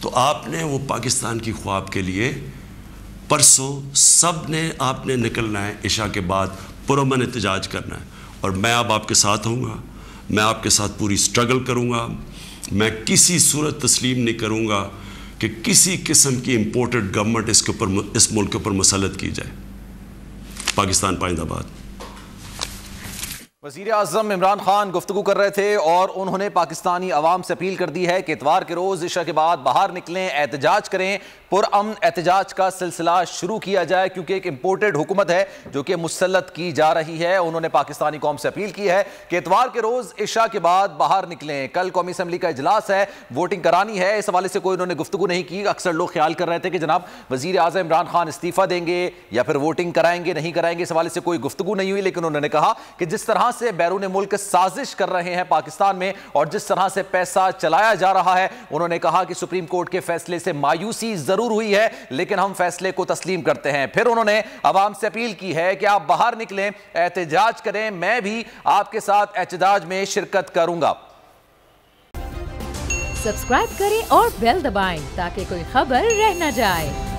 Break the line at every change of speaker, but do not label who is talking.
तो आपने वो पाकिस्तान की ख्वाब के लिए परसों सब ने आपने निकलना है, इशा के बाद पुरअमन एहतजाज करना है। और मैं अब आपके साथ होऊंगा, मैं आपके साथ पूरी स्ट्रगल करूंगा। मैं किसी सूरत तस्लीम नहीं करूंगा कि किसी किस्म की इंपोर्टेड गवर्नमेंट इस मुल्क के ऊपर मुसल्लत की जाए। पाकिस्तान पाइंदाबाद।
वज़ीर आज़म इमरान खान गुफ्तगू कर रहे थे और उन्होंने पाकिस्तानी अवाम से अपील कर दी है कि इतवार के रोज़ इशा के बाद बाहर निकलें, एहतजाज करें, पुरअमन एहतजाज का सिलसिला शुरू किया जाए, क्योंकि एक इम्पोर्टेड हुकूमत है जो कि मुसल्लत की जा रही है। उन्होंने पाकिस्तानी कौम से अपील की है कि इतवार के रोज़ इशा के बाद बाहर निकलें। कल कौमी असम्बली का इजलास है, वोटिंग करानी है। इस हवाले से कोई उन्होंने गुफ्तगू नहीं की। अक्सर लोग ख्याल कर रहे थे कि जनाब वज़ीर आज़म इमरान खान इस्तीफ़ा देंगे या फिर वोटिंग कराएंगे, नहीं कराएंगे। इस हवाले से कोई गुफ्तगू नहीं हुई, लेकिन उन्होंने कहा कि जिस तरह से बैरून मुल्क साजिश कर रहे हैं पाकिस्तान में और जिस तरह से पैसा चलाया जा रहा है, उन्होंने कहा कि सुप्रीम कोर्ट के फैसले से मायूसी जरूर हुई है, लेकिन हम फैसले को तस्लीम करते हैं। फिर उन्होंने अवाम से अपील की है कि आप बाहर निकलें, एहतजाज करें, मैं भी आपके साथ एहतजाज में शिरकत करूंगा।
सब्सक्राइब करें और बेल दबाएं ताकि कोई खबर रह न जाए।